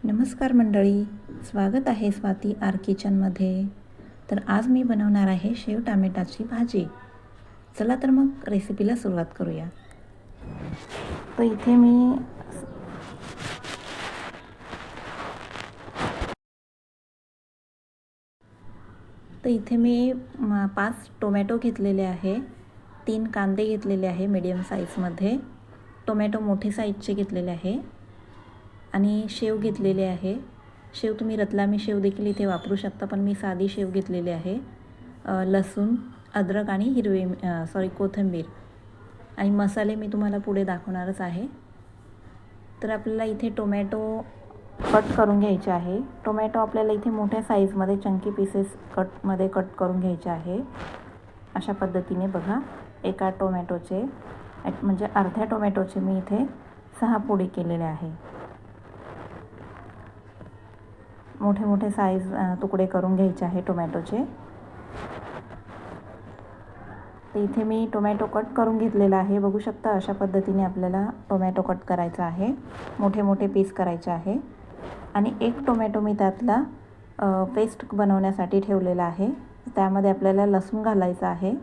नमस्कार मंडळी, स्वागत आहे स्वाती आर किचनमध्ये. तर आज मी बनवणार आहे शेव टोमॅटोची भाजी. चला तर मग रेसिपीला सुरुवात करूया. तर इथे मी 5 टोमॅटो घेतलेले आहे, 3 कांदे घेतलेले आहे मीडियम साईजमध्ये, टोमॅटो मोठे साईजचे घेतलेले आहे आणि शेव घेतलेले आहे. शेव तुम्ही रतलामी शेव देखील इथे वापरू शकता, पण मी साधी शेव घेतलेली आहे. लसूण, अद्रक आणि कोथिंबीर आणि मसाले मी तुम्हाला पुढे दाखवणारच आहे. तर आपल्याला इथे टोमॅटो कट करून घ्यायचे आहे. टोमॅटो आपल्याला इथे मोठ्या साईजमध्ये चंकी पीसेस कट करून घ्यायचे आहे. अशा पद्धतीने बघा, एका टोमॅटोचे म्हणजे अर्ध्या टोमॅटोचे मी इथे 6 फोडी केलेले आहे. मोठे मोठे साईज तुकडे करून घ्यायचे आहे टोमॅटोचे. तर इथे मी टोमॅटो कट करून घेतलेला आहे. बघू शकता, अशा पद्धतीने आपल्याला टोमॅटो कट करायचा आहे, मोठे मोठे पीस करायचे आहे. आणि एक टोमॅटो मी त्यातला पेस्ट बनवण्यासाठी ठेवलेला आहे. त्यामध्ये आपल्याला लसूण घालायचा आहे.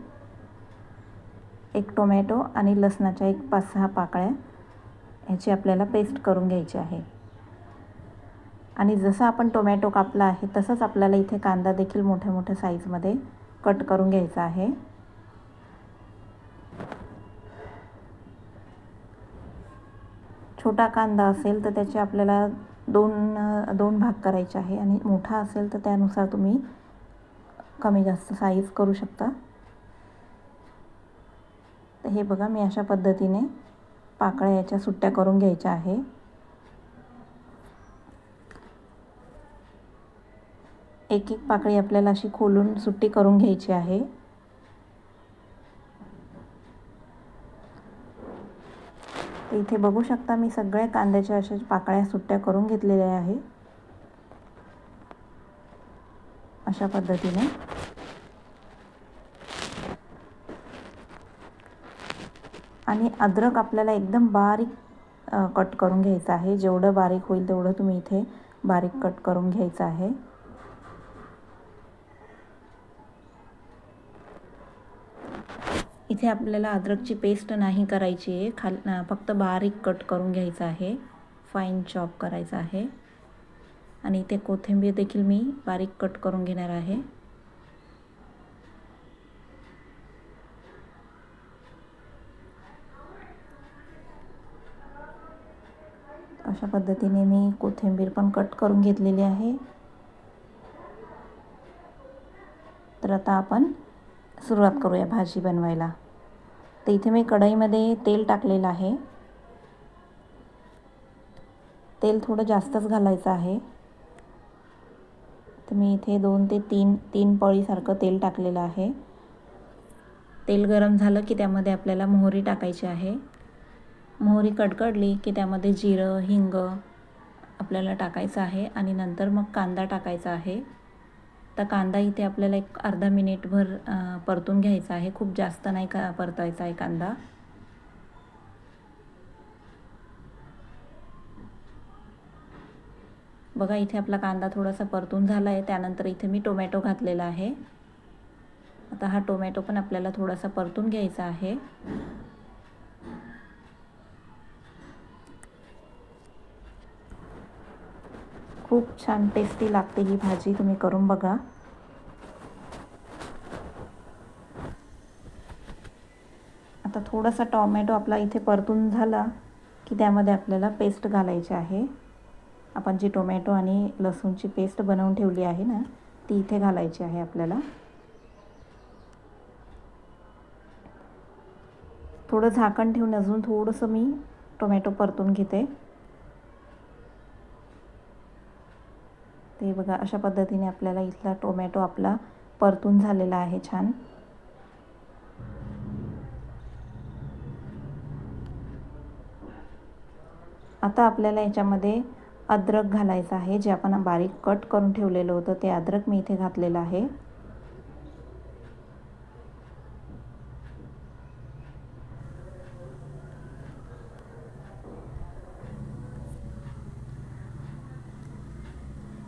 एक टोमॅटो आणि लसणाच्या 5-6 पाकळ्या ह्याची आपल्याला पेस्ट करून घ्यायची आहे. आणि जसं आपण टोमॅटो कापला आहे तसंच आपल्याला इथे कांदा देखील मोठ्या मोठ्या साईजमध्ये कट करून घ्यायचा आहे. छोटा कांदा असेल तर त्याचे आपल्याला दोन भाग करायचे आहे आणि मोठा असेल तर त्यानुसार तुम्ही कमी जास्त साईज करू शकता. तर हे बघा, मी अशा पद्धतीने पाकळ्या याच्या सुट्ट्या करून घ्यायच्या आहे. एक एक पाकळी आपल्याला अशी खोलून सुट्टी करून घ्यायची आहे. इथे बघू शकता, मी सगळ्या कांद्याच्या अशा पाकळ्या सुट्ट्या करून घेतलेल्या आहे. अशा पद्धतीने आणि अद्रक आपल्याला एकदम बारीक कट करून घ्यायचं आहे. जेवढं बारीक होईल तेवढं तुम्ही इथे बारीक कट करून घ्यायचं आहे. इथे आपल्याला अद्रकची पेस्ट नाही करायची आहे, फक्त बारीक कट करून घ्यायचं आहे, फाईन चॉप करायचं आहे. आणि इथे कोथिंबीर देखील मी बारीक कट करून घेणार आहे. अशा पद्धतीने मी कोथिंबीर पण कट करून घेतलेली आहे. तर आता आपण सुरुवात करूया भाजी बनवायला. तर इथे मी कढईमध्ये तेल टाकलेलं आहे. तेल थोडं जास्तच घालायचं आहे. तर मी इथे 2 ते 3 पळीसारखं तेल टाकलेलं आहे. तेल गरम झालं की त्यामध्ये आपल्याला मोहरी टाकायची आहे. मोहरी कडकडली की त्यामध्ये जिरं, हिंग आपल्याला टाकायचं आहे आणि नंतर मग कांदा टाकायचा आहे. तर कांदा इथे आपल्याला एक अर्धा मिनिटभर परतून घ्यायचा आहे. खूप जास्त नाही परतायचा आहे कांदा. बघा, इथे आपला कांदा थोडासा परतून झाला आहे. त्यानंतर इथे मी टोमॅटो घातलेला आहे. आता हा टोमॅटो पण आपल्याला थोडासा परतून घ्यायचा आहे. खूप छान टेस्टी लागते ही भाजी, तुम्ही करून बघा. आता थोडासा टोमॅटो आपला इथे परतून झाला की त्यामध्ये आपल्याला पेस्ट घालायची आहे. आपण जी टोमॅटो आणि लसूणची पेस्ट बनवून ठेवली आहे ना, ती इथे घालायची आहे आपल्याला. थोडं झाकण ठेवून अजून थोडंसं मी टोमॅटो परतून घेते. ते बघा, अशा पद्धतीने आपल्याला इथला टोमॅटो आपला परतून झालेला आहे छान. आता आपल्याला याच्यामध्ये अद्रक घालायचं आहे. जे आपण बारीक कट करून ठेवलेलं होतं ते अद्रक मी इथे घातलेलं आहे.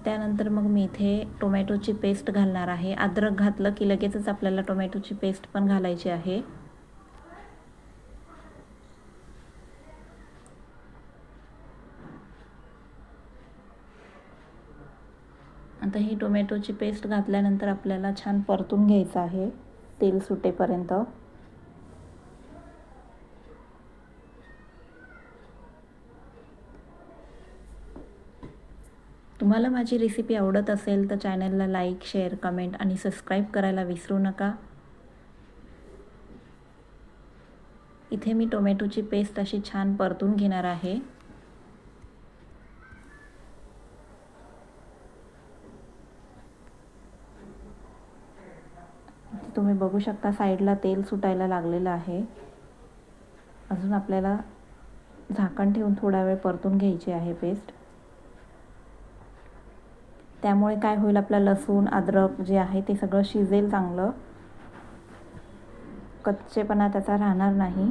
त्यानंतर मग मी इथे टोमॅटोची पेस्ट घालणार आहे. अद्रक घातलं की लगेचच आपल्याला टोमॅटोची पेस्ट पण घालायची आहे. आता ही टोमॅटोची पेस्ट घातल्यानंतर आपल्याला छान परतून घ्यायचं आहे तेल सुटेपर्यंत. तुम्हाला माझी रेसिपी आवडत असेल तर चॅनलला लाईक, शेअर, कमेंट आणि सबस्क्राईब करायला विसरू नका. इथे मी टोमॅटोची पेस्ट अशी छान परतून घेणार आहे. तुम्ही बघू शकता साईडला तेल सुटायला लागलेलं आहे. अजून आपल्याला झाकण ठेवून थोडा वेळ परतून घ्यायची आहे पेस्ट. त्यामुळे काय होईल, आपला लसूण अद्रक जे आहे ते सगळं शिजेल चांगलं, कच्चेपणा त्याचा राहणार नाही.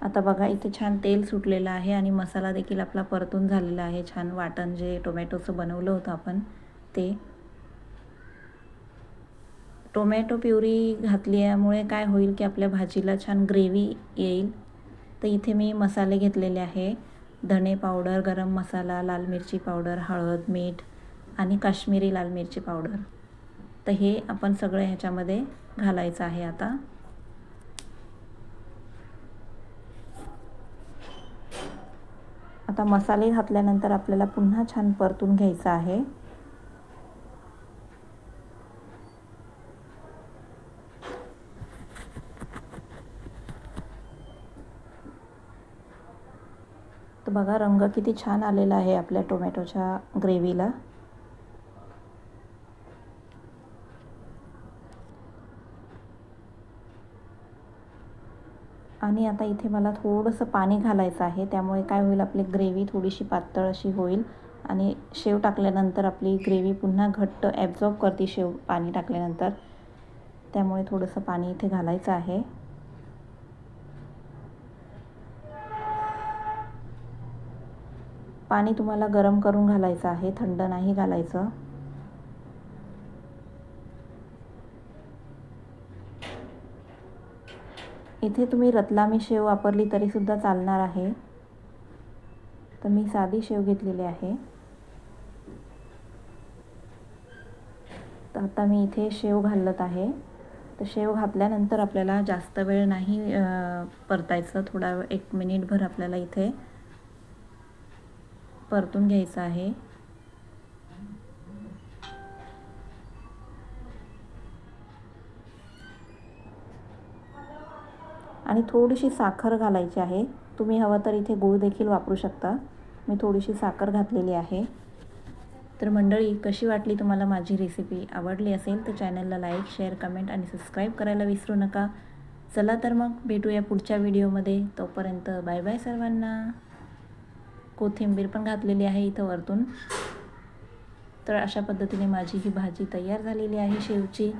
आता बघा इथे छान तेल सुटलेलं आहे आणि मसाला देखील आपला परतून झालेला आहे. छान वाटण जे टोमॅटोचं बनवलं होतं आपण ते. टोमॅटो प्युरी घातल्यामुळे काय होईल की आपल्या भाजीला छान ग्रेव्ही येईल. तर इथे मी मसाले घेतलेले आहे. धणे पावडर, गरम मसाला, लाल मिरची पावडर, हळद, मीठ आणि काश्मीरी लाल मिरची पावडर. तर हे आपण सगळं ह्याच्यामध्ये घालायचं आहे. आता मसाले घातल्यानंतर आपल्याला पुन्हा छान परतून घ्यायचं आहे. तर बघा रंग किती छान आलेला आहे आपल्या टोमॅटोच्या ग्रेव्हीला. आणि आता इथे मला थोडंसं पाणी घालायचं आहे. त्यामुळे काय होईल, आपली ग्रेव्ही थोडीशी पातळ अशी होईल आणि शेव टाकल्यानंतर आपली ग्रेव्ही पुन्हा घट्ट ॲब्झॉर्ब करते शेव पाणी टाकल्यानंतर. त्यामुळे थोडंसं पाणी इथे घालायचं आहे. पाणी तुम्हाला गरम करून घालायचं आहे, थंड नाही घालायचं. इथे तुम्ही रतलामी शेव वापरली तरीसुद्धा चालणार आहे. तर मी साधी शेव घेतलेली आहे. तर आता मी इथे शेव घालत आहे. तर शेव घातल्यानंतर आपल्याला जास्त वेळ नाही परतायचं. थोडा 1 मिनिटभर आपल्याला इथे परतून घ्यायचं आहे. आणि थोडीशी साखर घालायची आहे. तुम्ही हवं तर इथे गूळ देखील वापरू शकता. मी थोडीशी साखर घातलेली आहे. तर मंडळी, कशी वाटली तुम्हाला माझी रेसिपी? आवडली असेल तर चॅनलला लाईक, शेअर, कमेंट आणि सबस्क्राईब करायला विसरू नका. चला तर मग भेटूया पुढच्या व्हिडिओमध्ये. तोपर्यंत बाय बाय सर्वांना. कोथिंबीर पण घातलेली आहे इथं वरतून. तर अशा पद्धतीने माझी ही भाजी तयार झालेली आहे शेवची.